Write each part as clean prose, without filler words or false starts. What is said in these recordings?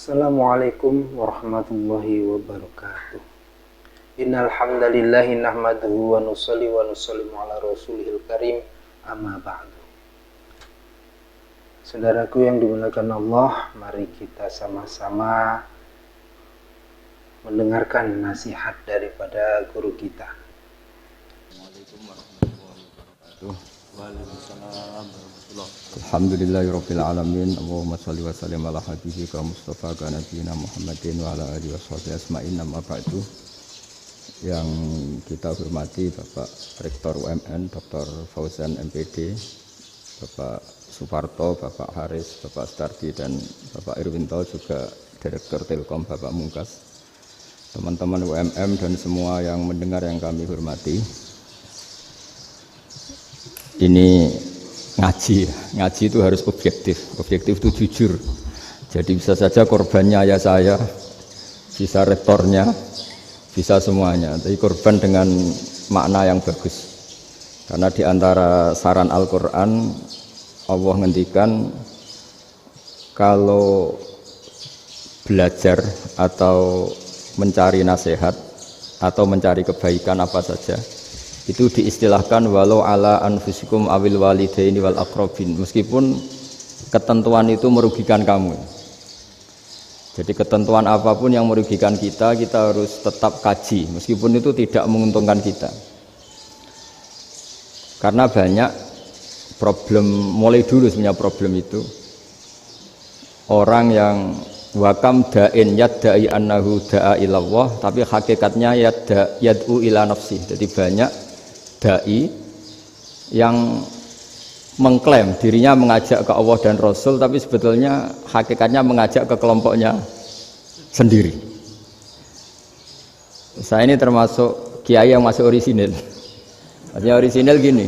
Assalamualaikum warahmatullahi wabarakatuh. Innal hamdalillahi nahmaduhu wa nusalli wa nusallimu ala rasulihil karim, amma ba'du. Saudaraku yang dimuliakan Allah, mari kita sama-sama mendengarkan nasihat daripada guru kita. Assalamualaikum warahmatullahi wabarakatuh. Waalaikumsalam warahmatullahi. Alhamdulillahirabbil alamin. Allahumma shalli wa sallim ala habibika Mustafa ka nabiyina Muhammadin wa ala alihi washabihi asma'in. Amma ba'du. Yang kita hormati Bapak Rektor UMN Dr. Fauzan MPD, Bapak Suparto, Bapak Haris, Bapak Stardi dan Bapak Irwinto, juga Direktur Telkom Bapak Mungkas, teman-teman UMM dan semua yang mendengar yang kami hormati. Ini ngaji itu harus objektif itu jujur. Jadi bisa saja korbannya ayah saya, bisa rektornya, bisa semuanya. Tapi korban dengan makna yang bagus. Karena di antara saran Al-Quran, Allah ngendikan kalau belajar atau mencari nasihat atau mencari kebaikan apa saja, itu diistilahkan walau ala anfusikum awil walidaini wal aqrabin, meskipun ketentuan itu merugikan kamu. Jadi ketentuan apapun yang merugikan kita harus tetap kaji, meskipun itu tidak menguntungkan kita. Karena banyak problem, mulai dulu sebenarnya problem itu orang yang wakam da'in yadda'i annahu da'a ilallah, tapi hakikatnya yad'u ila nafsi. Jadi banyak da'i yang mengklaim dirinya mengajak ke Allah dan Rasul, tapi sebetulnya hakikatnya mengajak ke kelompoknya sendiri. Saya ini termasuk kiai yang masih orisinil. Artinya orisinil gini,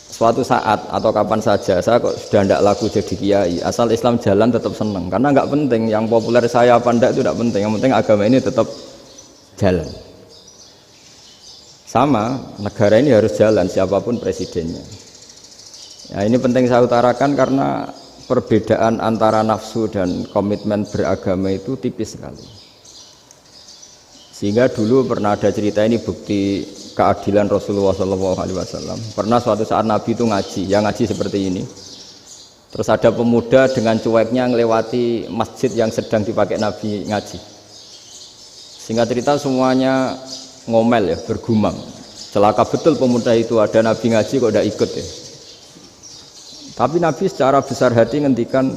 suatu saat atau kapan saja saya kok sudah tidak laku jadi kiai, asal Islam jalan tetap senang. Karena nggak penting yang populer saya apa enggak, itu tidak penting, yang penting agama ini tetap jalan. Sama, negara ini harus jalan siapapun presidennya. Ya, ini penting saya utarakan karena perbedaan antara nafsu dan komitmen beragama itu tipis sekali. Sehingga dulu pernah ada cerita, ini bukti keadilan Rasulullah SAW. Pernah suatu saat Nabi itu ngaji, yang ngaji seperti ini. Terus ada pemuda dengan cueknya ngelewati masjid yang sedang dipakai Nabi ngaji. Singkat cerita semuanya ngomel ya, bergumam. Celaka betul pemuda itu, ada Nabi ngaji kok tidak ikut ya. Tapi Nabi secara besar hati ngendikan,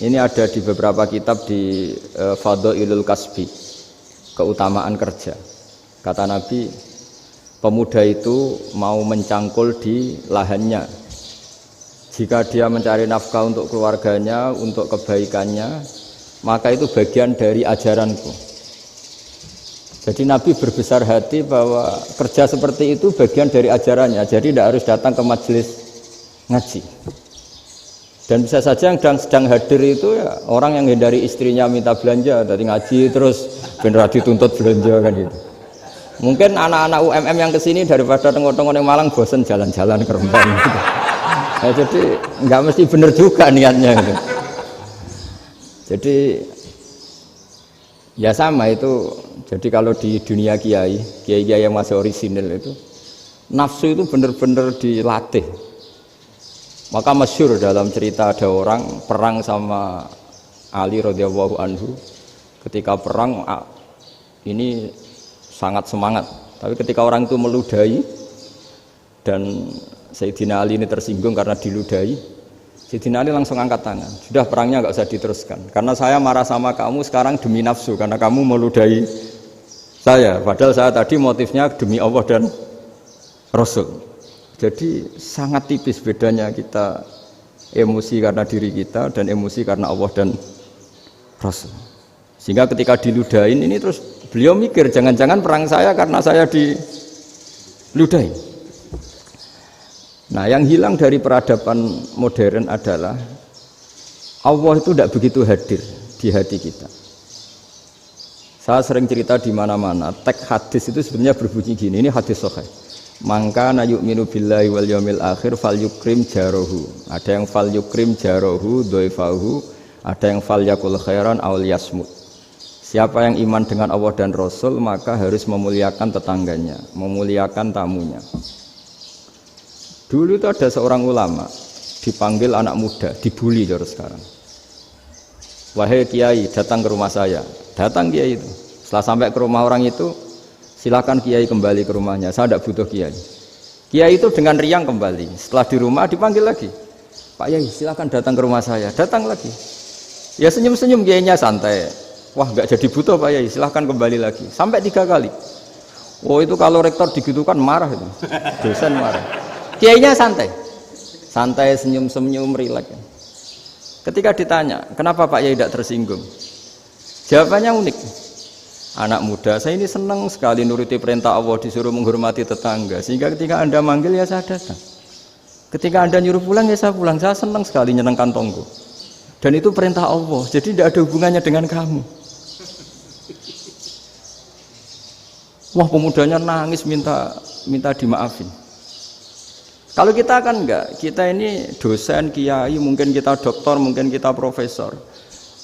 ini ada di beberapa kitab di Fadhailul Kasbi, keutamaan kerja. Kata Nabi, pemuda itu mau mencangkul di lahannya. Jika dia mencari nafkah untuk keluarganya, untuk kebaikannya, maka itu bagian dari ajaranku. Jadi Nabi berbesar hati bahwa kerja seperti itu bagian dari ajarannya. Jadi tidak harus datang ke majelis ngaji. Dan bisa saja yang sedang hadir itu ya orang yang hindari istrinya minta belanja, dari ngaji terus benar dituntut belanja kan gitu. Mungkin anak-anak UMM yang kesini daripada tengok-tengok yang Malang bosen jalan-jalan ke Rembang gitu. Nah, jadi nggak mesti benar juga niatnya gitu. Jadi ya sama itu. Jadi kalau di dunia kiai yang masih orisinil itu, nafsu itu benar-benar dilatih. Maka masyhur dalam cerita ada orang perang sama Ali radhiyallahu anhu. Ketika perang ini sangat semangat, tapi ketika orang itu meludahi dan Sayyidina Ali ini tersinggung karena diludahi, Sayyidina Ali langsung angkat tangan, sudah perangnya nggak usah diteruskan, karena saya marah sama kamu sekarang demi nafsu, karena kamu meludahi saya, padahal saya tadi motifnya demi Allah dan Rasul. Jadi sangat tipis bedanya kita emosi karena diri kita dan emosi karena Allah dan Rasul. Sehingga ketika diludahin ini terus beliau mikir, jangan-jangan perang saya karena saya diludahin. Nah, yang hilang dari peradaban modern adalah Allah itu tidak begitu hadir di hati kita. Saya sering cerita di mana-mana, teks hadis itu sebenarnya berbunyi gini, ini hadis sahih. Mangka na yu'minu billahi wal yaumil akhir fal yukrim jarohu. Ada yang fal yukrim jarohu dhaifahu Ada yang falyakul khairan aw liyasmut. Siapa yang iman dengan Allah dan Rasul maka harus memuliakan tetangganya, memuliakan tamunya. Dulu itu ada seorang ulama dipanggil anak muda, dibully terus sekarang. Wahai kiai, datang ke rumah saya. Datang kiai itu. Setelah sampai ke rumah orang itu, silakan kiai kembali ke rumahnya. Saya tidak butuh kiai. Kiai itu dengan riang kembali. Setelah di rumah dipanggil lagi. Pak Yai, silakan datang ke rumah saya. Datang lagi. Ya senyum-senyum kiainya santai. Wah, nggak jadi butuh Pak Yai. Silakan kembali lagi. Sampai 3 kali. Oh itu kalau rektor digitukan marah itu. Dosen marah. Kiainya santai. Santai, senyum-senyum, rileks. Ketika ditanya, kenapa Pak Yai tidak tersinggung? Jawabannya unik. Anak muda, saya ini senang sekali nuruti perintah Allah, disuruh menghormati tetangga. Sehingga ketika Anda manggil, ya saya datang. Ketika Anda nyuruh pulang, ya saya pulang. Saya senang sekali nyenangkan tonggo. Dan itu perintah Allah, jadi tidak ada hubungannya dengan kamu. Wah, pemudanya nangis minta dimaafin. Kalau kita kan enggak, kita ini dosen, kiai, mungkin kita doktor, mungkin kita profesor.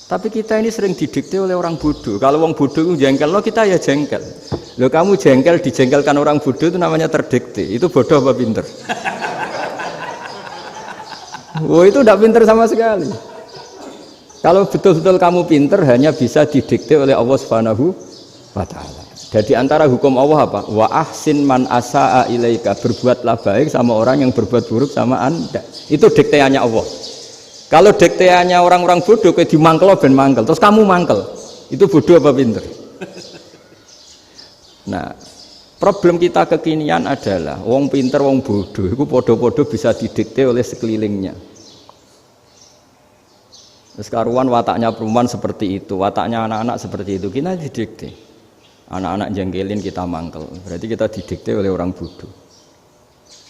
Tapi kita ini sering didikte oleh orang bodoh. Kalau orang bodoh itu jengkel, lo kita ya jengkel. Lo kamu jengkel, dijengkelkan orang bodoh itu namanya terdikte. Itu bodoh apa pinter? Oh itu tidak pinter sama sekali. Kalau betul-betul kamu pinter, hanya bisa didikte oleh Allah Subhanahu wa Ta'ala. Jadi antara hukum Allah apa? Wa ahsin man asa'a ilaika, berbuatlah baik sama orang yang berbuat buruk sama Anda. Itu dikteannya Allah. Kalau dikteannya orang-orang bodoh kayak dimangkel ben mangkel, terus kamu mangkel. Itu bodoh apa pinter? Nah, problem kita kekinian adalah wong pinter wong bodoh itu podo-podo bisa didikte oleh sekelilingnya. Sekaruan wataknya perempuan seperti itu, wataknya anak-anak seperti itu, kita didikte. Anak-anak jengkelin kita mangkel, berarti kita didikte oleh orang bodoh.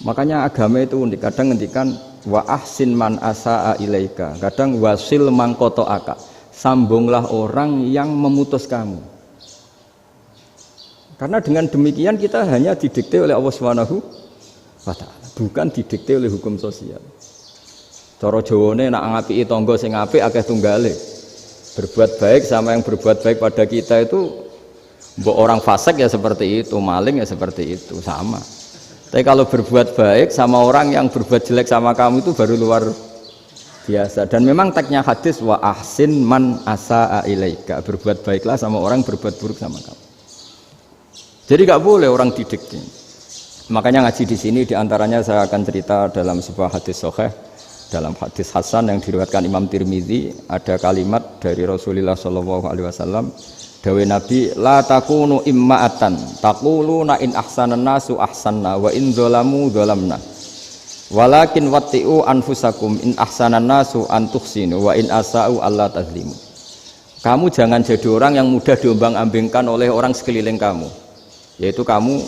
Makanya agama itu unik, kadang ngendikan wa ahsin man asa'a ilaika, kadang wasil man qata'aka, sambunglah orang yang memutus kamu. Karena dengan demikian kita hanya didikte oleh Allah Subhanahu wa Ta'ala, bukan didikte oleh hukum sosial. Cara Jawane nak ngapiki tangga sing apik akeh tunggale. Berbuat baik sama yang berbuat baik pada kita itu, mbok orang fasik ya seperti itu, maling ya seperti itu, sama. Tapi kalau berbuat baik sama orang yang berbuat jelek sama kamu itu baru luar biasa. Dan memang teksnya hadis wa ahsin man asa'a ilaika, berbuat baiklah sama orang berbuat buruk sama kamu. Jadi nggak boleh orang didikte. Makanya ngaji di sini diantaranya saya akan cerita dalam sebuah hadis sahih, dalam hadis hasan yang diriwayatkan Imam Tirmidzi, ada kalimat dari Rasulullah SAW. Dawe Nabi, la takunu imma'atan taquluna in ahsanan nasu ahsanna wa in dzalamu dzalamna walakin watti'u anfusakum in ahsanan nasu an tuhsinu wa in asa'u alla tazlimu. Kamu jangan jadi orang yang mudah diombang-ambingkan oleh orang sekeliling kamu, yaitu kamu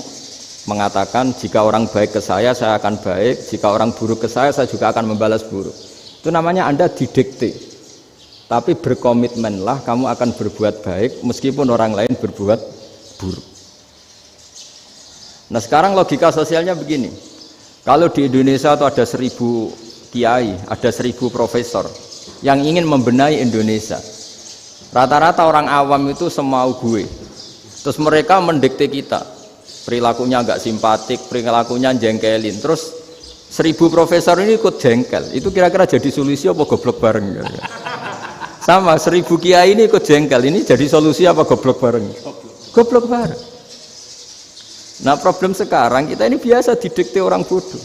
mengatakan jika orang baik ke saya akan baik, jika orang buruk ke saya juga akan membalas buruk. Itu namanya Anda didikte. Tapi berkomitmenlah kamu akan berbuat baik meskipun orang lain berbuat buruk. Nah sekarang logika sosialnya begini. Kalau di Indonesia itu ada 1000 kiai, ada 1000 profesor yang ingin membenahi Indonesia. Rata-rata orang awam itu semau gue. Terus mereka mendikte kita. Perilakunya enggak simpatik, perilakunya jengkelin. Terus 1000 profesor ini ikut jengkel. Itu kira-kira jadi solusi apa goblok bareng ya? Sama 1000 kiai ini ikut jengkel, ini jadi solusi apa goblok bareng? Goblok bareng. Nah problem sekarang kita ini biasa didikte orang bodoh.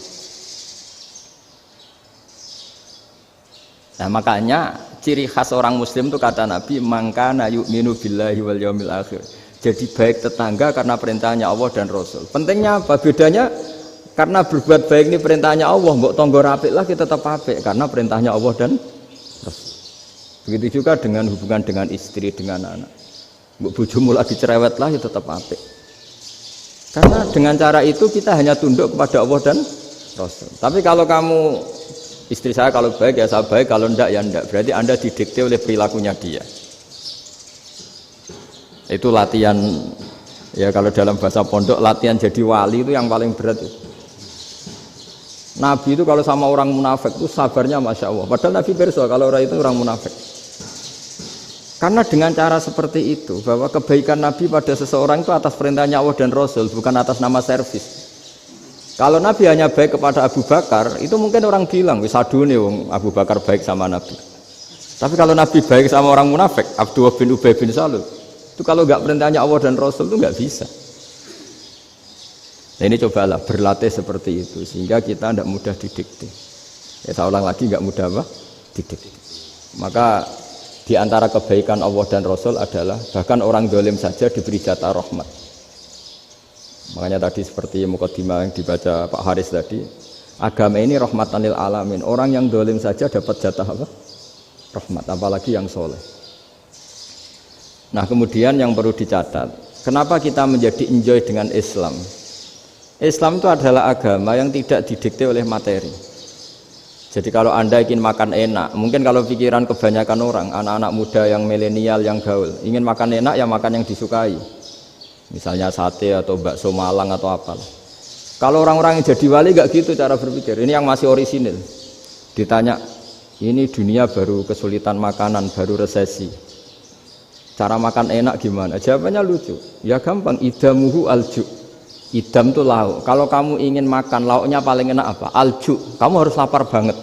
Nah makanya ciri khas orang muslim itu kata Nabi, mangkana yu'minu billahi wal yaumil akhir. Jadi baik tetangga karena perintahnya Allah dan Rasul. Pentingnya apa? Bedanya karena berbuat baik ini perintahnya Allah, mbok tonggo rapik lah kita tetap apik karena perintahnya Allah dan Rasul. Begitu juga dengan hubungan dengan istri, dengan anak. Mbok bojomu lagi cerewet lah ya tetap apik. Karena dengan cara itu kita hanya tunduk kepada Allah dan Rasul. Tapi kalau kamu, istri saya kalau baik ya saya baik, kalau enggak ya enggak. Berarti Anda didikte oleh perilakunya dia. Itu latihan, ya kalau dalam bahasa pondok, latihan jadi wali itu yang paling berat. Nabi itu kalau sama orang munafik itu sabarnya Masya Allah. Padahal Nabi perso kalau orang itu orang munafik. Karena dengan cara seperti itu, bahwa kebaikan Nabi pada seseorang itu atas perintahnya Allah dan Rasul, bukan atas nama servis. Kalau Nabi hanya baik kepada Abu Bakar, itu mungkin orang bilang, wis adune wong Abu Bakar baik sama Nabi. Tapi kalau Nabi baik sama orang munafik, Abdullah bin Ubay bin Salul, itu kalau nggak perintahnya Allah dan Rasul itu nggak bisa. Nah ini cobalah berlatih seperti itu, sehingga kita tidak mudah didikte. Ya saya ulang lagi, nggak mudah apa? Didikte. Maka di antara kebaikan Allah dan Rasul adalah bahkan orang dolim saja diberi jatah rahmat. Makanya tadi seperti mukadimah yang dibaca Pak Haris tadi, agama ini rahmatan lil alamin. Orang yang dolim saja dapat jatah apa? Rahmat, apalagi yang soleh. Nah kemudian yang perlu dicatat, kenapa kita menjadi enjoy dengan Islam? Islam itu adalah agama yang tidak didikte oleh materi. Jadi kalau Anda ingin makan enak, mungkin kalau pikiran kebanyakan orang, anak-anak muda yang milenial, yang gaul, ingin makan enak ya makan yang disukai. Misalnya sate atau bakso Malang atau apalah. Kalau orang-orang yang jadi wali gak gitu cara berpikir. Ini yang masih orisinil. Ditanya, ini dunia baru kesulitan makanan, baru resesi. Cara makan enak gimana? Jawabannya lucu. Ya gampang, idamuhu alju. Idam itu lauk. Kalau kamu ingin makan lauknya paling enak apa? Alju. Kamu harus lapar banget.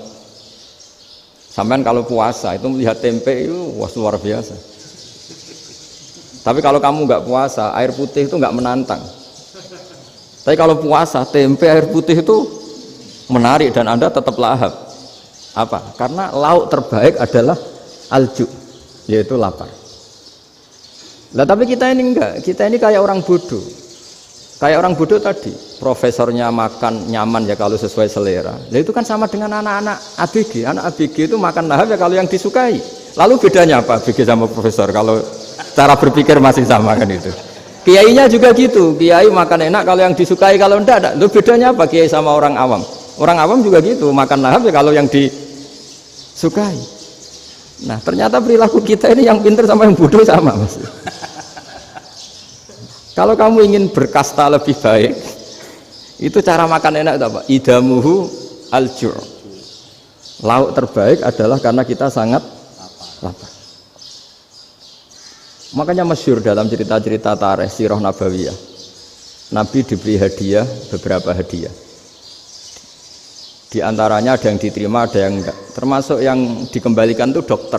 Sampai kalau puasa itu melihat tempe itu wah luar biasa. Tapi kalau kamu nggak puasa, air putih itu nggak menantang. Tapi kalau puasa, tempe air putih itu menarik dan Anda tetap lahap. Apa? Karena lauk terbaik adalah alju, yaitu lapar. Nah tapi kita ini enggak, kita ini kayak orang bodoh. Kayak orang bodoh tadi, profesornya makan nyaman ya kalau sesuai selera. Nah itu kan sama dengan anak-anak ABG. Anak ABG itu makan lahap ya kalau yang disukai. Lalu bedanya apa ABG sama profesor? Kalau cara berpikir masih sama kan itu. Kiainya juga gitu. Kiai makan enak kalau yang disukai, kalau enggak. Lalu bedanya apa kiai sama orang awam? Orang awam juga gitu, makan lahap ya kalau yang disukai. Nah ternyata perilaku kita ini yang pintar sama yang bodoh sama mas. Kalau kamu ingin berkasta lebih baik, itu cara makan enak itu apa? Idamuhu aljur. Lauk terbaik adalah karena kita sangat lapar. Makanya masyhur dalam cerita-cerita tarikh sirah nabawiyah. Nabi diberi hadiah, beberapa hadiah. Di antaranya ada yang diterima, ada yang enggak. Termasuk yang dikembalikan itu dokter.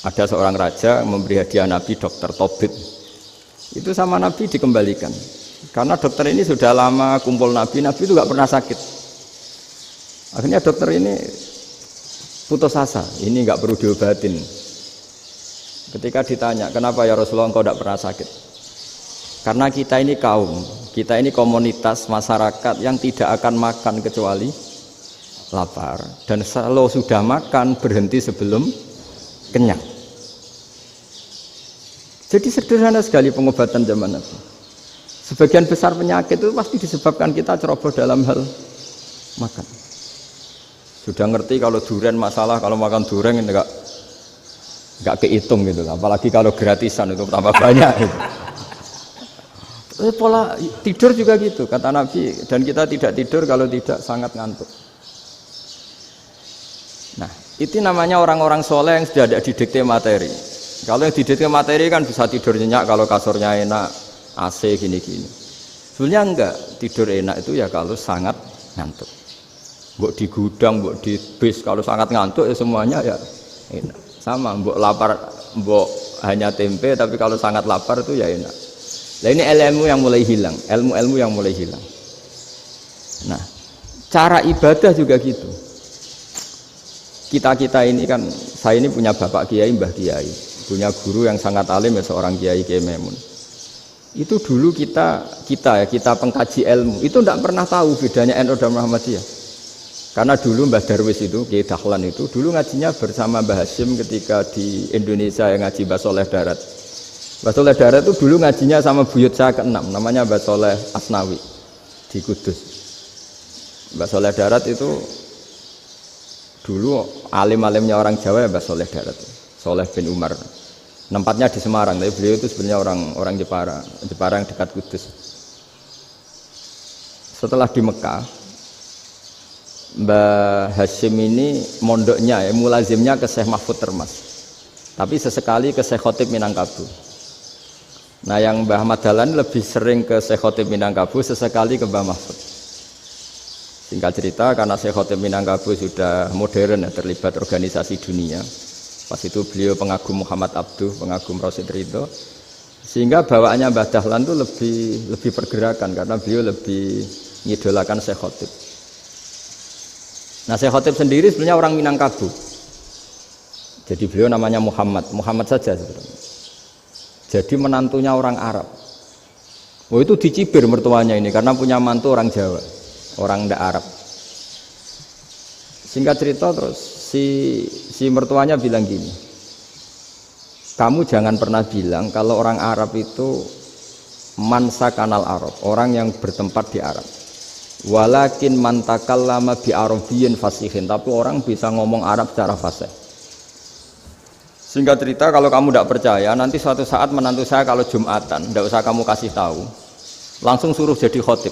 Ada seorang raja memberi hadiah Nabi dokter Tobit. Itu sama Nabi dikembalikan karena dokter ini sudah lama kumpul Nabi itu nggak pernah sakit. Akhirnya dokter ini putus asa, ini nggak perlu diobatin. Ketika ditanya kenapa ya Rasulullah engkau tidak pernah sakit, karena kita ini kaum, kita ini komunitas masyarakat yang tidak akan makan kecuali lapar, dan kalau sudah makan berhenti sebelum kenyang. Jadi sederhana sekali pengobatan zaman Nabi. Sebagian besar penyakit itu pasti disebabkan kita ceroboh dalam hal makan. Sudah ngerti kalau durian masalah, kalau makan durian enggak kehitung gitu. Apalagi kalau gratisan itu tambah banyak gitu. Pola tidur juga gitu kata Nabi, dan kita tidak tidur kalau tidak sangat ngantuk. Nah, itu namanya orang-orang soleh yang sudah tidak didikte materi. Kalau yang didikte materi kan bisa tidur nyenyak kalau kasurnya enak, AC gini-gini. Sebenarnya enggak, tidur enak itu ya kalau sangat ngantuk. Mbok di gudang, mbok di bis, kalau sangat ngantuk ya semuanya ya enak. Sama, mbok lapar, mbok hanya tempe, tapi kalau sangat lapar itu ya enak. Nah ini ilmu yang mulai hilang, ilmu-ilmu yang mulai hilang. Nah, cara ibadah juga gitu. Kita ini kan, saya ini punya bapak kiai, mbah kiai. Punya guru yang sangat alim ya seorang Kiai Memun. Itu dulu kita pengkaji ilmu itu tidak pernah tahu bedanya NU dan Muhammadiyah. Karena dulu Mbah Darwis itu Kiai Dahlan itu dulu ngajinya bersama Mbah Hasyim ketika di Indonesia yang ngaji Mbah Soleh Darat. Mbah Soleh Darat itu dulu ngajinya sama buyut saya ke-6 namanya Mbah Soleh Asnawi di Kudus. Mbah Soleh Darat itu dulu alim-alimnya orang Jawa ya Mbah Soleh Darat, Soleh bin Umar. Tempatnya di Semarang, tapi beliau itu sebenarnya orang Jepara yang dekat Kudus. Setelah di Mekah, Mbah Hasyim ini mondoknya, mulazimnya ke Syekh Mahfud Termas. Tapi sesekali ke Syekh Khotib Minangkabau. Nah yang Mbah Ahmad Dahlan lebih sering ke Syekh Khotib Minangkabau, sesekali ke Mbah Mahfud. Singkat cerita, karena Syekh Khotib Minangkabau sudah modern ya, terlibat organisasi dunia. Pas itu beliau pengagum Muhammad Abduh, pengagum Rasid Ridho. Sehingga bawaannya Mbah Dahlan itu lebih pergerakan karena beliau lebih ngidolakan Syekh Khotib. Nah Syekh Khotib sendiri sebenarnya orang Minangkabau. Jadi beliau namanya Muhammad saja sebenarnya. Jadi menantunya orang Arab. Oh itu dicibir mertuanya ini karena punya mantu orang Jawa, orang ndak Arab. Singkat cerita terus si mertuanya bilang gini, kamu jangan pernah bilang kalau orang Arab itu mansa kanal Arab, orang yang bertempat di Arab. Walakin man takallama bi arabiyyin fasihin, tapi orang bisa ngomong Arab secara fasih. Singkat cerita, kalau kamu tidak percaya, nanti suatu saat menantu saya kalau Jumatan, tidak usah kamu kasih tahu, langsung suruh jadi khotib.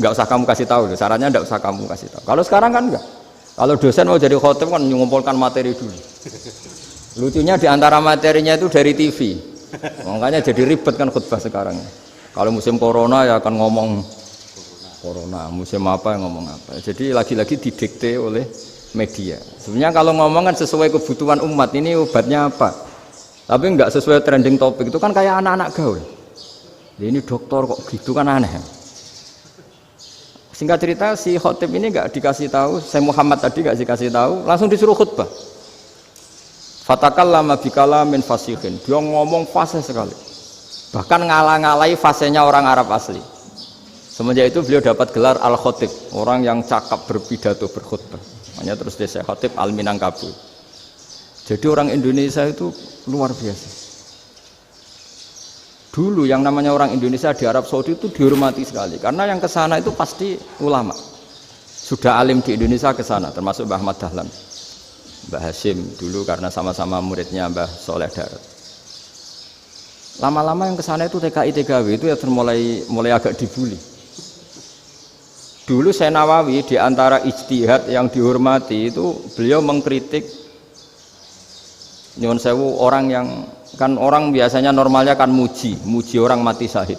Nggak usah kamu kasih tahu, sarannya tidak usah kamu kasih tahu. Kalau sekarang kan enggak. Kalau dosen mau jadi khotib kan mengumpulkan materi dulu. Lucunya di antara materinya itu dari TV, makanya jadi ribet kan khutbah sekarang. Kalau musim corona ya akan ngomong corona, musim apa yang ngomong apa. Jadi lagi-lagi didikte oleh media. Sebenarnya kalau ngomong kan sesuai kebutuhan umat, ini obatnya apa, tapi enggak sesuai trending topik, itu kan kayak anak-anak gaul. Ini dokter kok gitu kan aneh. Singkat cerita si khotib ini enggak dikasih tahu, saya Muhammad tadi enggak dikasih tahu, langsung disuruh khutbah. Fatakallama bikalamin fasihin, dia ngomong fasih sekali, bahkan ngalah-ngalahi fasihnya orang Arab asli. Semenjak itu beliau dapat gelar Al-Khotib, orang yang cakap berpidato berkhutbah. Makanya terus dia Syekh Khotib Al-Minangkabau. Jadi orang Indonesia itu luar biasa. Dulu yang namanya orang Indonesia di Arab Saudi itu dihormati sekali, karena yang kesana itu pasti ulama. Sudah alim di Indonesia kesana, termasuk Mbah Ahmad Dahlan, Mbah Hashim dulu karena sama-sama muridnya Mbah Soleh Darat. Lama-lama yang kesana itu TKI TKW itu ya mulai agak dibully. Dulu Syekh Nawawi di antara ijtihad yang dihormati itu beliau mengkritik nyuwun sewu orang yang kan orang biasanya normalnya kan muji orang mati syahid.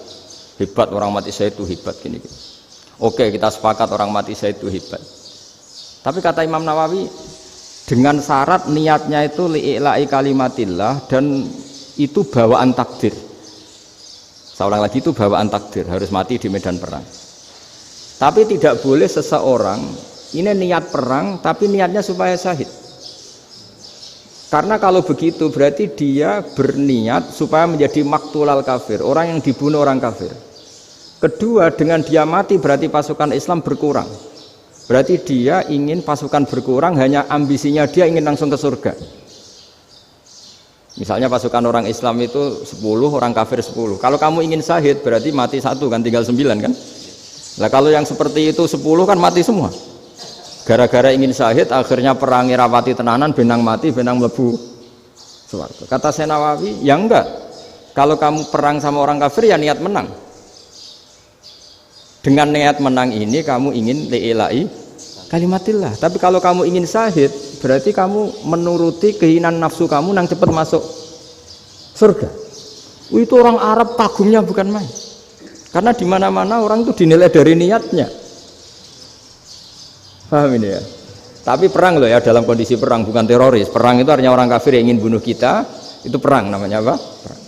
Hebat orang mati syahid itu hebat gini. Oke, kita sepakat orang mati syahid itu hebat. Tapi kata Imam Nawawi dengan syarat niatnya itu li'ila'i kalimatillah dan itu bawaan takdir. Saya ulang lagi, itu bawaan takdir, harus mati di medan perang. Tapi tidak boleh seseorang ini niat perang tapi niatnya supaya syahid. Karena kalau begitu berarti dia berniat supaya menjadi maktulal kafir, orang yang dibunuh orang kafir. Kedua, dengan dia mati berarti pasukan Islam berkurang. Berarti dia ingin pasukan berkurang, hanya ambisinya dia ingin langsung ke surga. Misalnya pasukan orang Islam itu 10, orang kafir 10. Kalau kamu ingin syahid berarti mati 1 kan, tinggal 9 kan. Nah kalau yang seperti itu 10 kan mati semua. Gara-gara ingin syahid akhirnya perangi rapati tenanan, benang mati, benang mlebu swarga. Kata Syekh Nawawi, ya enggak. Kalau kamu perang sama orang kafir ya niat menang. Dengan niat menang ini kamu ingin li'ila'i kalimatillah. Tapi kalau kamu ingin syahid berarti kamu menuruti keinginan nafsu kamu yang cepat masuk surga. Itu orang Arab kagumnya bukan main. Karena di mana-mana orang itu dinilai dari niatnya. Paham ini ya? Tapi perang loh ya, dalam kondisi perang, bukan teroris. Perang itu artinya orang kafir yang ingin bunuh kita, itu perang namanya apa? Perang.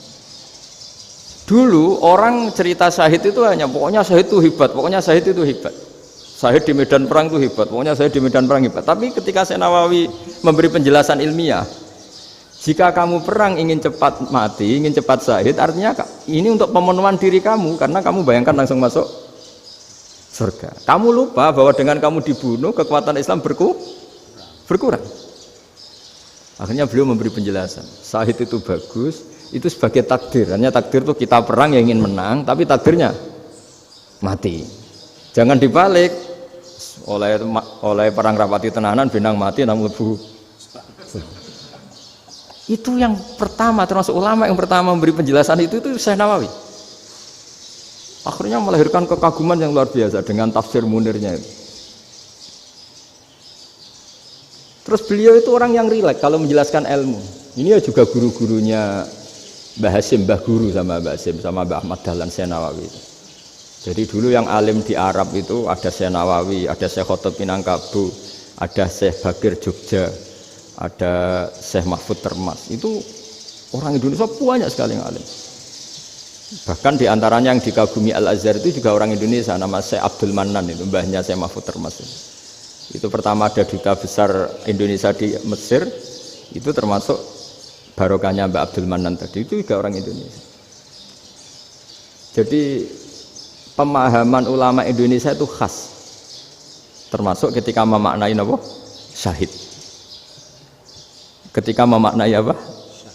Dulu orang cerita syahid itu hanya pokoknya syahid itu hebat, pokoknya syahid itu hebat. Syahid di medan perang itu hebat, pokoknya syahid di medan perang hebat. Tapi ketika Syekh Nawawi memberi penjelasan ilmiah, jika kamu perang ingin cepat mati, ingin cepat syahid, artinya ini untuk pemenuhan diri kamu, karena kamu bayangkan langsung masuk surga. Kamu lupa bahwa dengan kamu dibunuh, kekuatan Islam berkurang. Akhirnya beliau memberi penjelasan, syahid itu bagus, itu sebagai takdir. Hanya takdir itu kita perang yang ingin menang, tapi takdirnya mati. Jangan dibalik, oleh perang rapati tenanan, benang mati, namun lebu. Itu yang pertama, termasuk ulama yang pertama memberi penjelasan itu Syekh Nawawi. Akhirnya melahirkan kekaguman yang luar biasa dengan tafsir Munirnya itu. Terus beliau itu orang yang rileks kalau menjelaskan ilmu. Ini ya juga guru-gurunya Mbah Hasim, Mbah Guru sama Mbah Hasim sama Mbah Ahmad Dahlan Syekh Nawawi. Jadi dulu yang alim di Arab itu ada Syekh Nawawi, ada Syekh Khotob Minangkabau, ada Syekh Bakir Jogja, ada Syekh Mahfud Termas. Itu orang Indonesia banyak sekali yang alim. Bahkan diantaranya yang dikagumi Al-Azhar itu juga orang Indonesia, nama Syekh Abdul Manan, itu mbahnya Syekh Mahfud Termas. Itu pertama ada duta besar Indonesia di Mesir, itu termasuk barokahnya Mbak Abdul Manan tadi, itu juga orang Indonesia. Jadi pemahaman ulama Indonesia itu khas, termasuk ketika memaknai apa? Syahid. Ketika memaknai apa?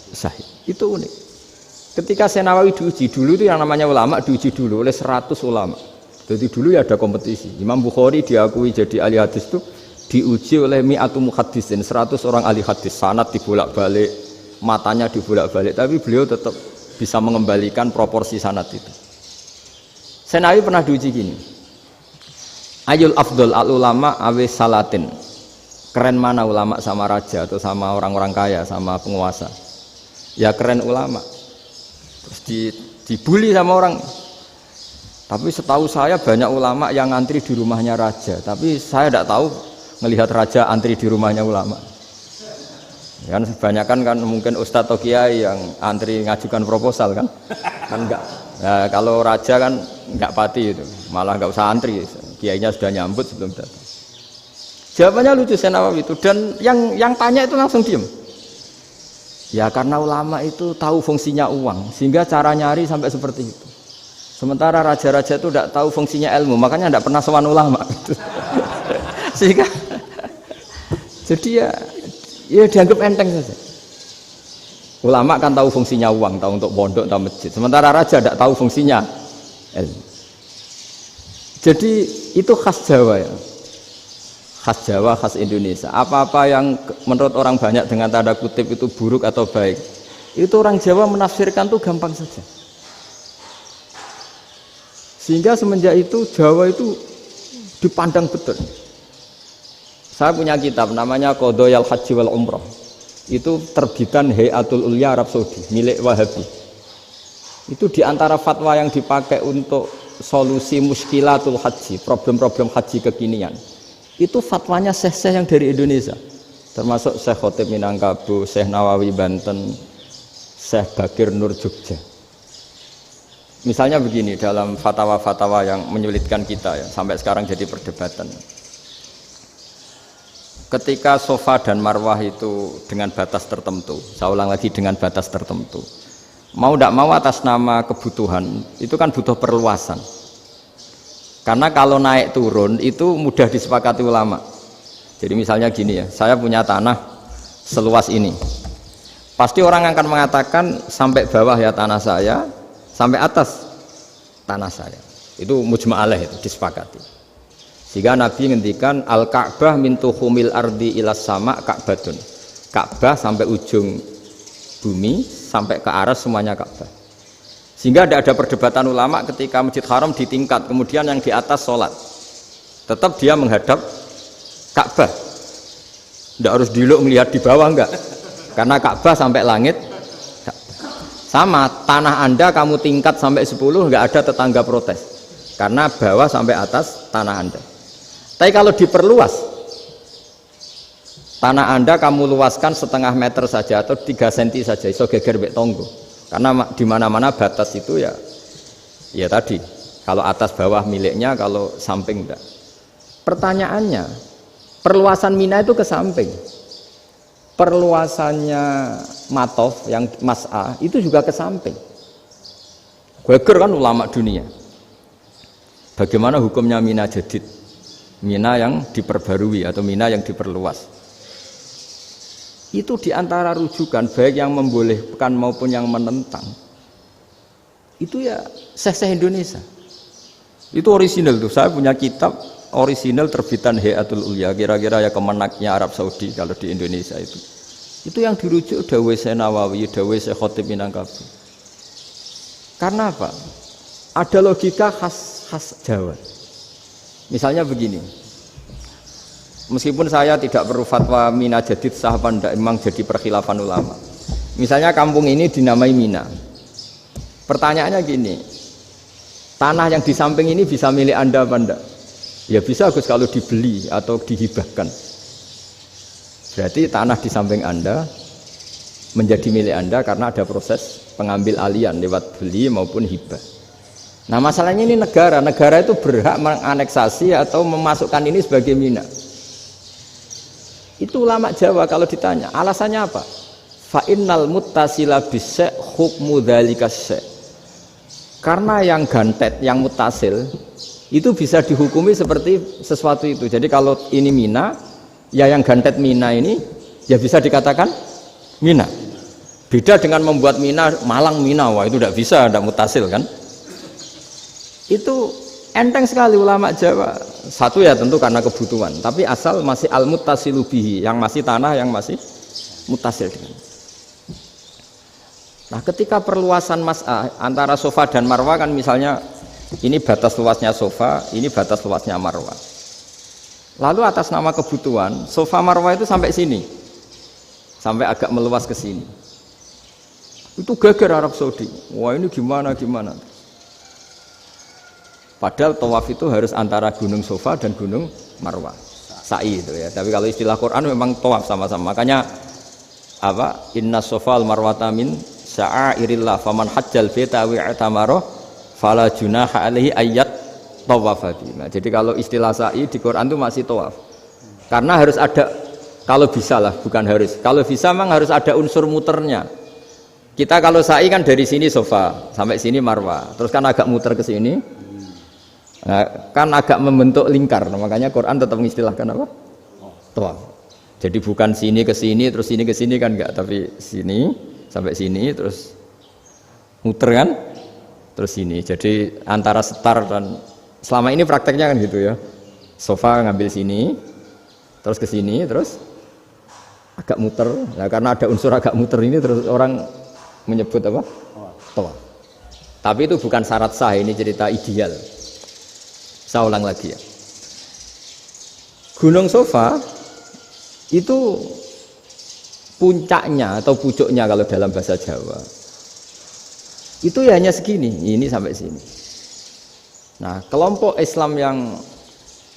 Syahid. Itu unik. Ketika Syekh Nawawi diuji dulu itu yang namanya ulama diuji dulu oleh 100 ulama. Jadi dulu ya ada kompetisi. Imam Bukhari diakui jadi ahli hadis itu diuji oleh mi'atu muhaddisin, 100 orang ahli hadis, sanad dibolak-balik, matanya dibolak-balik, tapi beliau tetap bisa mengembalikan proporsi sanad itu. Syekh Nawawi pernah diuji gini. Ayul afdol al ulama awe salatin. Keren mana ulama sama raja atau sama orang-orang kaya, sama penguasa? Ya keren ulama. Terus dibully sama orang. Tapi setahu saya banyak ulama yang antri di rumahnya raja, tapi saya tidak tahu melihat raja antri di rumahnya ulama. Kan kebanyakan kan mungkin ustadz atau kiai yang antri ngajukan proposal kan enggak. Nah, kalau raja kan enggak pati itu, malah enggak usah antri, kiainya sudah nyambut sebelum datang. Jawabannya lucu Syekh Nawawi itu, dan yang tanya itu langsung diam. Ya karena ulama itu tahu fungsinya uang, sehingga cara nyari sampai seperti itu. Sementara raja-raja itu tidak tahu fungsinya ilmu, makanya tidak pernah sowan ulama. Sehingga jadi ya dianggap enteng saja. Ulama kan tahu fungsinya uang, tahu untuk pondok, tahu masjid. Sementara raja tidak tahu fungsinya ilmu. Jadi itu khas Jawa ya. Khas Jawa, khas Indonesia. Apa-apa yang menurut orang banyak dengan tanda kutip itu buruk atau baik, itu orang Jawa menafsirkan tuh gampang saja. Sehingga semenjak itu Jawa itu dipandang betul. Saya punya kitab namanya Qadhayal Haji wal Umrah. Itu terbitan Hayatul Ulya Arab Saudi, milik Wahabi. Itu diantara fatwa yang dipakai untuk solusi muskilatul haji, problem-problem haji kekinian. Itu fatwanya syekh-syekh yang dari Indonesia. Termasuk Syekh Khotob Minangkabau, Syekh Nawawi Banten, Syekh Bakir Nur Jogja. Misalnya begini, dalam fatwa-fatwa yang menyulitkan kita ya, sampai sekarang jadi perdebatan. Ketika sofa dan marwah itu dengan batas tertentu, saya ulang lagi dengan batas tertentu, mau tidak mau atas nama kebutuhan, itu kan butuh perluasan. Karena kalau naik turun itu mudah disepakati ulama. Jadi misalnya gini ya, saya punya tanah seluas ini. Pasti orang akan mengatakan sampai bawah ya tanah saya, sampai atas tanah saya. Itu mujma' alaih, itu disepakati. Sehingga Nabi ngendikan al-Ka'bah min tuhumil ardi ilas sama Ka'batun. Ka'bah sampai ujung bumi sampai ke aras semuanya Ka'bah. Sehingga tidak ada perdebatan ulama ketika Masjid Haram ditingkat, kemudian yang di atas sholat. Tetap dia menghadap Ka'bah. Tidak harus diluk melihat di bawah, enggak. Karena Ka'bah sampai langit. Sama, tanah Anda kamu tingkat sampai 10, enggak ada tetangga protes. Karena bawah sampai atas tanah Anda. Tapi kalau diperluas, tanah Anda kamu luaskan setengah meter saja atau 3 cm saja, iso geger mek tonggo. Karena di mana-mana batas itu ya tadi, kalau atas bawah miliknya, kalau samping enggak. Pertanyaannya, perluasan Mina itu ke samping. Perluasannya Matof yang Mas'a itu juga ke samping. Geger kan ulama dunia. Bagaimana hukumnya Mina Jadid? Mina yang diperbarui atau Mina yang diperluas. Itu diantara rujukan baik yang membolehkan maupun yang menentang. Itu ya syekh-syekh Indonesia. Itu orisinal tuh. Saya punya kitab orisinal terbitan Hayatul Ulya, kira-kira ya kemenaknya Arab Saudi kalau di Indonesia itu. Itu yang dirujuk dawuh Syekh Nawawi, dawuh Syekh Khotob Minangkabau. Karena apa? Ada logika khas Jawa. Misalnya begini. Meskipun saya tidak perlu fatwa Mina jadid sah apa enggak, memang jadi perkhilafan ulama. Misalnya kampung ini dinamai Mina. Pertanyaannya gini, tanah yang di samping ini bisa milik Anda apa enggak? Ya bisa Gus kalau dibeli atau dihibahkan. Berarti tanah di samping Anda menjadi milik Anda karena ada proses pengambil alian lewat beli maupun hibah. Nah masalahnya ini negara itu berhak menganeksasi atau memasukkan ini sebagai Mina. Itu ulama Jawa kalau ditanya alasannya apa? Fa innal muttasila bis hukmu dzalika syai'. Karena yang gantet, yang mutasil itu bisa dihukumi seperti sesuatu itu. Jadi kalau ini Mina, ya yang gantet Mina ini ya bisa dikatakan Mina. Beda dengan membuat Mina Malang Mina, wah itu tidak bisa, tidak mutasil kan? Itu enteng sekali ulama Jawa. Satu ya tentu karena kebutuhan, tapi asal masih al-muttasilu bihi, yang masih tanah yang masih mutasil dengan. Nah, ketika perluasan mas'ah antara sofa dan marwah kan misalnya ini batas luasnya sofa, ini batas luasnya marwah. Lalu atas nama kebutuhan, sofa marwah itu sampai sini. Sampai agak meluas ke sini. Itu geger Arab Saudi. Wah, ini gimana? Padahal tawaf itu harus antara Gunung Sofa dan Gunung Marwah. Sa'i itu ya. Tapi kalau istilah Quran memang tawaf sama-sama. Makanya apa? Inna Sofa al-Marwata min sya'airillah faman hajjal baita wa i'tamara fala junaha alaihi ayyat tawafa. Nah, jadi kalau istilah sa'i di Quran itu masih tawaf. Karena harus ada, kalau bisa lah, bukan harus. Kalau bisa memang harus ada unsur muternya. Kita kalau sa'i kan dari sini Sofa sampai sini Marwah. Terus kan agak muter ke sini. Nah, kan agak membentuk lingkar, makanya Quran tetap mengistilahkan apa? Tawaf. Jadi bukan sini ke sini terus sini ke sini kan enggak, tapi sini sampai sini terus muter kan, terus sini. Jadi antara setar dan selama ini prakteknya kan gitu ya. Sofa ngambil sini, terus ke sini, terus agak muter. Nah, karena ada unsur agak muter ini terus orang menyebut apa? Tawaf. Tapi itu bukan syarat sah, ini cerita ideal. Saya ulang lagi ya. Gunung Sofa itu puncaknya atau pucuknya kalau dalam bahasa Jawa itu ya hanya segini, ini sampai sini. Nah, kelompok Islam yang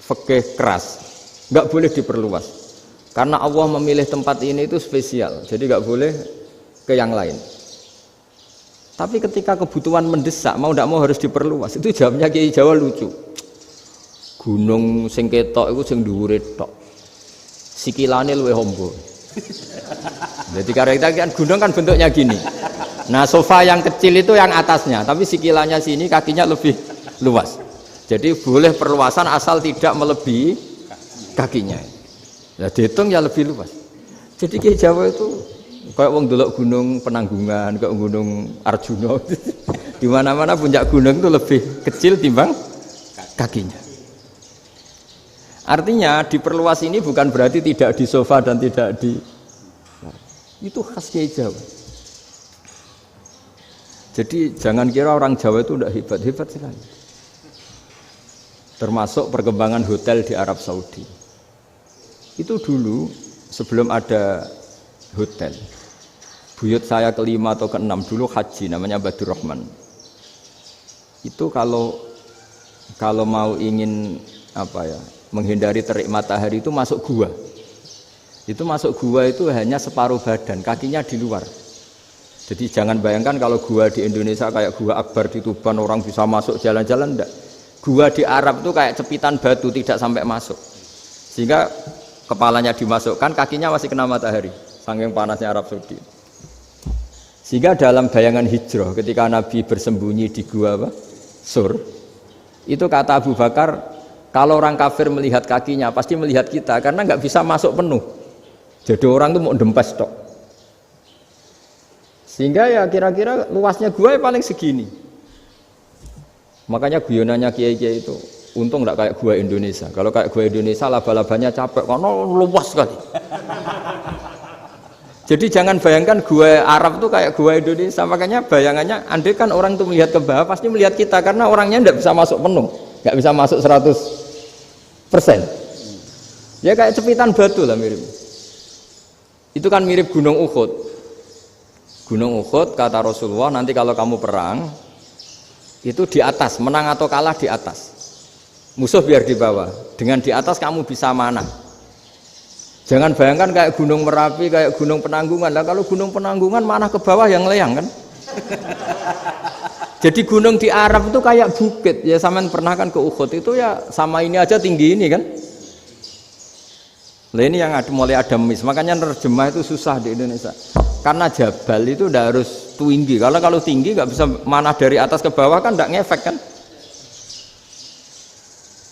fikih keras nggak boleh diperluas karena Allah memilih tempat ini itu spesial, jadi nggak boleh ke yang lain. Tapi ketika kebutuhan mendesak, mau tidak mau harus diperluas. Itu jawabnya Kiai Jawa lucu. Gunung sing ketok iku sing dhuwure tok. Sikilane luwih hombo. Jadi karena kita kan gunung kan bentuknya gini. Nah, sofa yang kecil itu yang atasnya, tapi sikilannya sini kakinya lebih luas. Jadi boleh perluasan asal tidak melebihi kakinya. Ya dihitung ya lebih luas. Jadi Kiai Jawa itu kayak wong delok gunung Penanggungan, kayak gunung Arjuna. Di mana-mana puncak gunung itu lebih kecil timbang kakinya. Artinya diperluas ini bukan berarti tidak di sofa dan tidak di, itu khas Kiai Jawa. Jadi jangan kira orang Jawa itu tidak hebat sekali. Termasuk perkembangan hotel di Arab Saudi. Itu dulu sebelum ada hotel. Buyut saya kelima atau keenam dulu haji, namanya Badur Rahman. Itu kalau mau ingin apa ya? Menghindari terik matahari itu masuk gua. Itu masuk gua itu hanya separuh badan, kakinya di luar. Jadi jangan bayangkan kalau gua di Indonesia kayak gua Akbar di Tuban orang bisa masuk jalan-jalan, enggak. Gua di Arab itu kayak cepitan batu, tidak sampai masuk. Sehingga kepalanya dimasukkan, kakinya masih kena matahari, saking panasnya Arab Saudi. Sehingga dalam bayangan hijrah ketika Nabi bersembunyi di gua apa? Sur. Itu kata Abu Bakar, kalau orang kafir melihat kakinya pasti melihat kita karena nggak bisa masuk penuh. Jadi orang itu mau dempes tok. Sehingga ya kira-kira luasnya gua ya paling segini. Makanya guyonannya kiai-kiai itu untung nggak kayak gua Indonesia. Kalau kayak gua Indonesia laba-labanya capek karena luas sekali. Jadi jangan bayangkan gua Arab tuh kayak gua Indonesia. Makanya bayangannya andai kan orang itu melihat ke bawah pasti melihat kita karena orangnya nggak bisa masuk penuh. Nggak bisa masuk 100%. Ya kayak cepitan batu lah mirip. Itu kan mirip Gunung Uhud. Gunung Uhud kata Rasulullah nanti kalau kamu perang itu di atas, menang atau kalah di atas. Musuh biar di bawah. Dengan di atas kamu bisa manah. Jangan bayangkan kayak Gunung Merapi, kayak Gunung Penanggungan. Lah kalau Gunung Penanggungan manah ke bawah yang leyang kan. Jadi gunung di Arab itu kayak bukit. Ya sampean pernah kan ke Uhud itu ya sama ini aja tinggi ini kan. Lah ini yang mulai ada mis. Makanya nerjemah itu susah di Indonesia. Karena jabal itu udah harus tinggi. Kalau tinggi nggak bisa manah dari atas ke bawah kan nggak ngefek kan.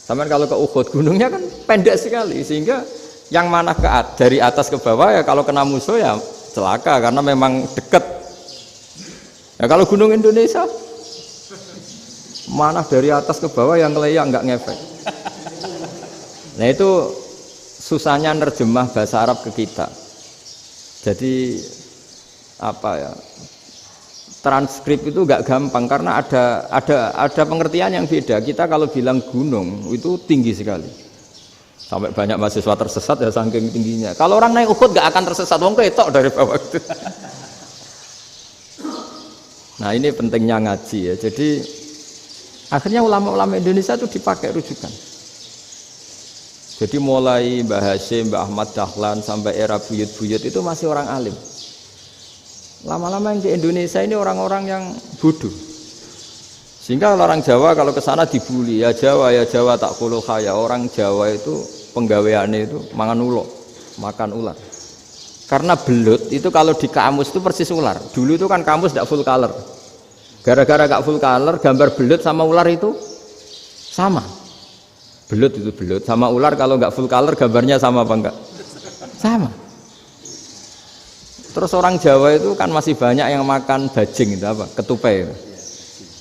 Sampean kalau ke Uhud gunungnya kan pendek sekali sehingga yang manah dari atas ke bawah ya kalau kena musuh ya celaka karena memang dekat. Ya kalau gunung Indonesia manah dari atas ke bawah yang keleyang nggak ngefek. Nah itu susahnya nerjemah bahasa Arab ke kita. Jadi apa ya? Transkrip itu nggak gampang karena ada pengertian yang beda. Kita kalau bilang gunung itu tinggi sekali. Sampai banyak mahasiswa tersesat ya saking tingginya. Kalau orang naik Uhud nggak akan tersesat, wong ketok dari bawah itu. Nah ini pentingnya ngaji ya. Jadi akhirnya ulama-ulama Indonesia itu dipakai rujukan. Jadi mulai Mbah Hasyim, Mbah Ahmad Dahlan sampai era buyut-buyut itu masih orang alim. Lama-lama yang di Indonesia ini orang-orang yang bodoh. Sehingga orang Jawa kalau ke sana dibully, ya Jawa tak kuluh kaya. Orang Jawa itu penggaweannya itu mangan ulo, makan ular. Karena belut itu kalau di kamus itu persis ular. Dulu itu kan kamus tidak full color. Gara-gara gak full color, gambar belut sama ular itu sama. Belut itu belut sama ular kalau nggak full color gambarnya sama apa enggak? Sama. Terus orang Jawa itu kan masih banyak yang makan bajing itu apa? Ketupai. Itu.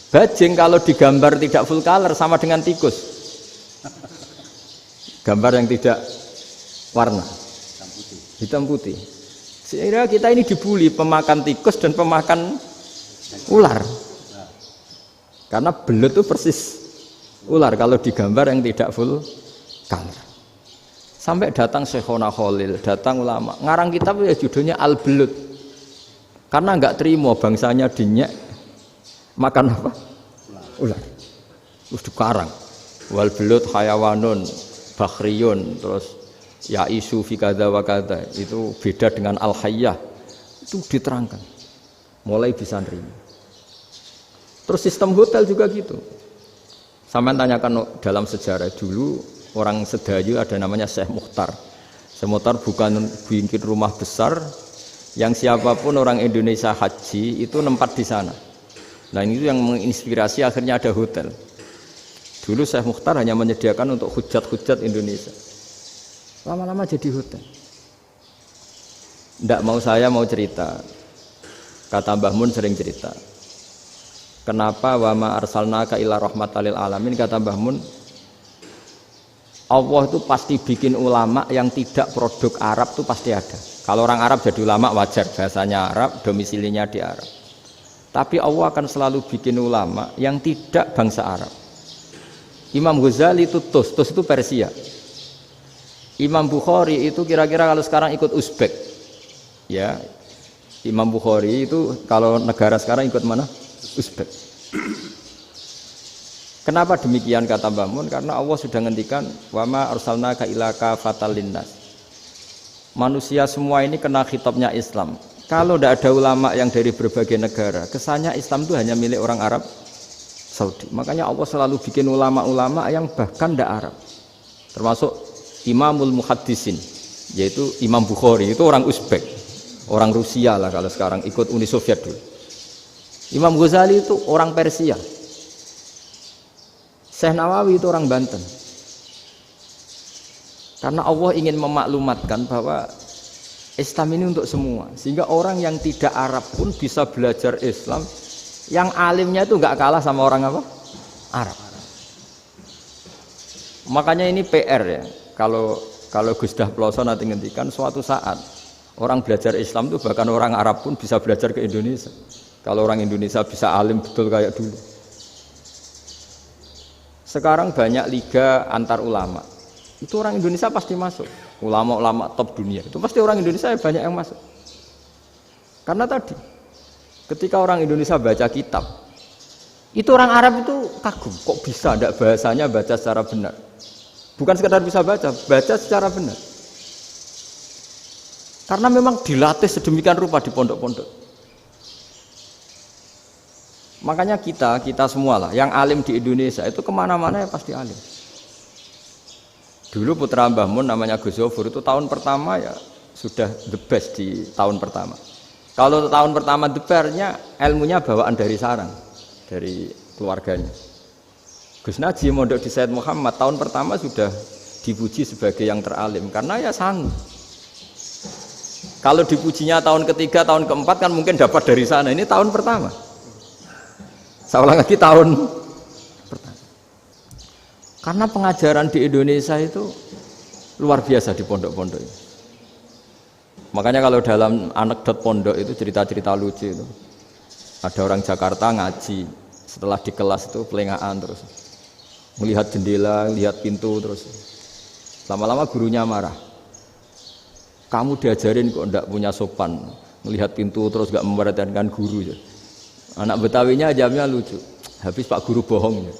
Bajing kalau digambar tidak full color sama dengan tikus. Gambar yang tidak warna. Hitam putih. Sehingga kita ini dibully pemakan tikus dan pemakan ular. Karena belut itu persis ular kalau digambar yang tidak full color. Sampai datang Syekhona Khalil, datang ulama. Ngarang kitab ya judulnya Al-Belut. Karena enggak terima bangsanya dinyek makan apa? Ular. Terus dikarang. Wal belut hayawanun bakhriyun terus ya isu fi kadza wa kadza. Itu beda dengan al-hayyah. Itu diterangkan. Mulai bisa nerima. Terus sistem hotel juga gitu. Sampai tanyakan dalam sejarah dulu orang Sedayu ada namanya Syekh Mukhtar. Syekh Mukhtar bukan bikin rumah besar yang siapapun orang Indonesia haji itu nempat di sana. Nah ini yang menginspirasi akhirnya ada hotel. Dulu Syekh Mukhtar hanya menyediakan untuk hujat-hujat Indonesia. Lama-lama jadi hotel. Ndak mau saya mau cerita. Kata Mbah Mun sering cerita. Kenapa wa ma arsalnaka illa rahmatal lil alamin, kata Mbah Mun, Allah itu pasti bikin ulama yang tidak produk Arab itu pasti ada. Kalau orang Arab jadi ulama wajar, bahasanya Arab, domisilinya di Arab. Tapi Allah akan selalu bikin ulama yang tidak bangsa Arab. Imam Ghazali itu Tus itu Persia. Imam Bukhari itu kira-kira kalau sekarang ikut Uzbek. Ya. Imam Bukhari itu kalau negara sekarang ikut mana? Uzbek. Kenapa demikian kata Mbah Mun? Karena Allah sudah ngendikan wa ma arsalnaka illa kafatal linnas. Manusia semua ini kena khitabnya Islam. Kalau tidak ada ulama yang dari berbagai negara, kesannya Islam itu hanya milik orang Arab Saudi. Makanya Allah selalu bikin ulama-ulama yang bahkan tidak Arab. Termasuk Imamul Muhaddisin, yaitu Imam Bukhari itu orang Uzbek, orang Rusia lah kalau sekarang ikut Uni Soviet dulu. Imam Ghazali itu orang Persia. Syekh Nawawi itu orang Banten. Karena Allah ingin memaklumatkan bahwa Islam ini untuk semua. Sehingga orang yang tidak Arab pun bisa belajar Islam. Yang alimnya itu nggak kalah sama orang apa? Arab. Makanya ini PR ya. Kalau Gus Dah Ploso nanti ngendikan suatu saat orang belajar Islam itu bahkan orang Arab pun bisa belajar ke Indonesia. Kalau orang Indonesia bisa alim betul kayak dulu. Sekarang banyak liga antar ulama. itu orang Indonesia pasti masuk. Ulama-ulama top dunia itu pasti orang Indonesia banyak yang masuk. Karena tadi ketika orang Indonesia baca kitab, itu orang Arab itu kagum, kok bisa tidak bahasanya baca secara benar. Bukan sekedar bisa baca secara benar. Karena memang dilatih sedemikian rupa di pondok-pondok. Makanya kita semua lah, yang alim di Indonesia itu kemana-mana ya pasti alim. Dulu putra Mbah Mun namanya Gus Zofur itu tahun pertama ya sudah the best di tahun pertama. Kalau tahun pertama the bestnya ilmunya bawaan dari sarang, dari keluarganya. Gus Najib mondok di Said Muhammad tahun pertama sudah dipuji sebagai yang teralim karena ya sanggup. Kalau dipujinya tahun ketiga, tahun keempat kan mungkin dapat dari sana. Ini tahun pertama. Saya ulang lagi tahun pertama. Karena pengajaran di Indonesia itu luar biasa di pondok-pondok. Makanya kalau dalam anekdot pondok itu cerita-cerita lucu itu. Ada orang Jakarta ngaji, setelah di kelas itu pelengahan terus. Melihat jendela, lihat pintu terus. Lama-lama gurunya marah. Kamu diajarin kok enggak punya sopan, melihat pintu terus enggak memperhatikan guru ya. Anak Betawinya jawabnya lucu. Habis Pak Guru bohong ya.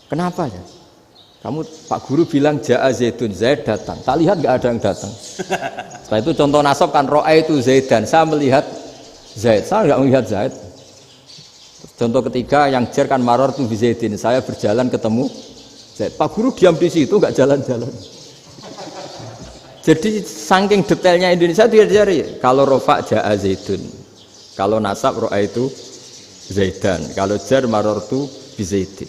Kenapa ya? Kamu Pak Guru bilang Ja'a Zaidun, Zaid datang. Tak lihat enggak ada yang datang. Setelah itu contoh nasab kan ro'a itu Zaidan. Saya melihat Zaid, saya enggak melihat Zaid. Contoh ketiga yang jar kan maror tu bi Zaidin. Saya berjalan ketemu Zaid. Pak Guru diam di situ enggak jalan-jalan. Jadi saking detailnya Indonesia dia diajari. Kalau rofa Ja'a Zaidun. Kalau nasab ro'a itu Zaidan, kalau jar marortu bi Zaidin.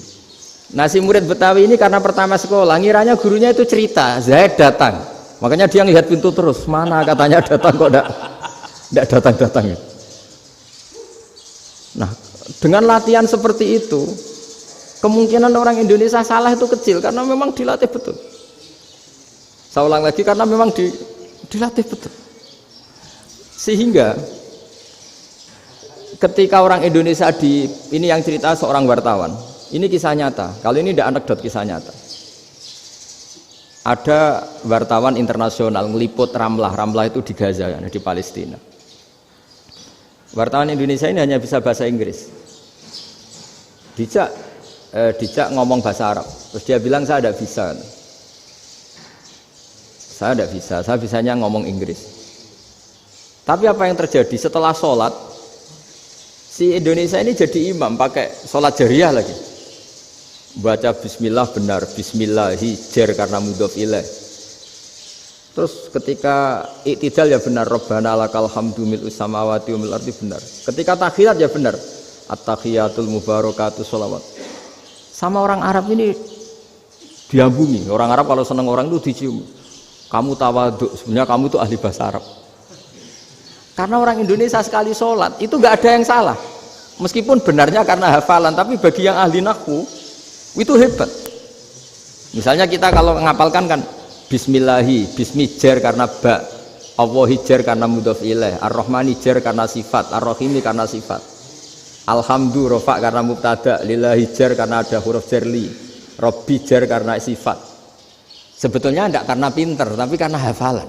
Nah si murid Betawi ini karena pertama sekolah, ngiranya gurunya itu cerita, Zaid datang. Makanya dia ngelihat pintu terus, mana katanya datang kok enggak datang-datang. Nah, dengan latihan seperti itu, kemungkinan orang Indonesia salah itu kecil karena memang dilatih betul. Saya ulang lagi karena memang dilatih betul. Sehingga ketika orang Indonesia ini yang cerita seorang wartawan, ini kisah nyata. Kalau ini tidak anekdot, kisah nyata. Ada wartawan internasional meliput Ramlah itu di Gaza, di Palestina. Wartawan Indonesia ini hanya bisa bahasa Inggris. Dijak ngomong bahasa Arab. Terus dia bilang saya tidak bisa. Saya tidak bisa, saya bisanya ngomong Inggris. Tapi apa yang terjadi setelah sholat? Si Indonesia ini jadi imam pakai sholat jariyah lagi. Baca bismillah benar, bismillahi jar karena mudhof ilaih. Terus ketika iktidal ya benar, Rabbana lakal hamdu mil'us samawati wa mil'ul ardi benar. Ketika tahiyat ya benar, at-tahiyatul mubarakatuh sholawat. Sama orang Arab ini diambungi. Orang Arab kalau senang orang itu dicium. Kamu tawaduk, sebenarnya kamu itu ahli bahasa Arab. Karena orang Indonesia sekali sholat itu nggak ada yang salah, meskipun benarnya karena hafalan, tapi bagi yang ahli nahwu itu hebat. Misalnya kita kalau ngapalkan kan Bismillahi, Bismi jar karena ba, Allahi jar karena mudhof ilaih, Ar-Rahmani jar karena sifat, Ar-Rahimi karena sifat, Alhamdu rofa karena mubtada, Lillahi jar karena ada huruf jarli, Robbi jar karena sifat. Sebetulnya tidak karena pinter, tapi karena hafalan.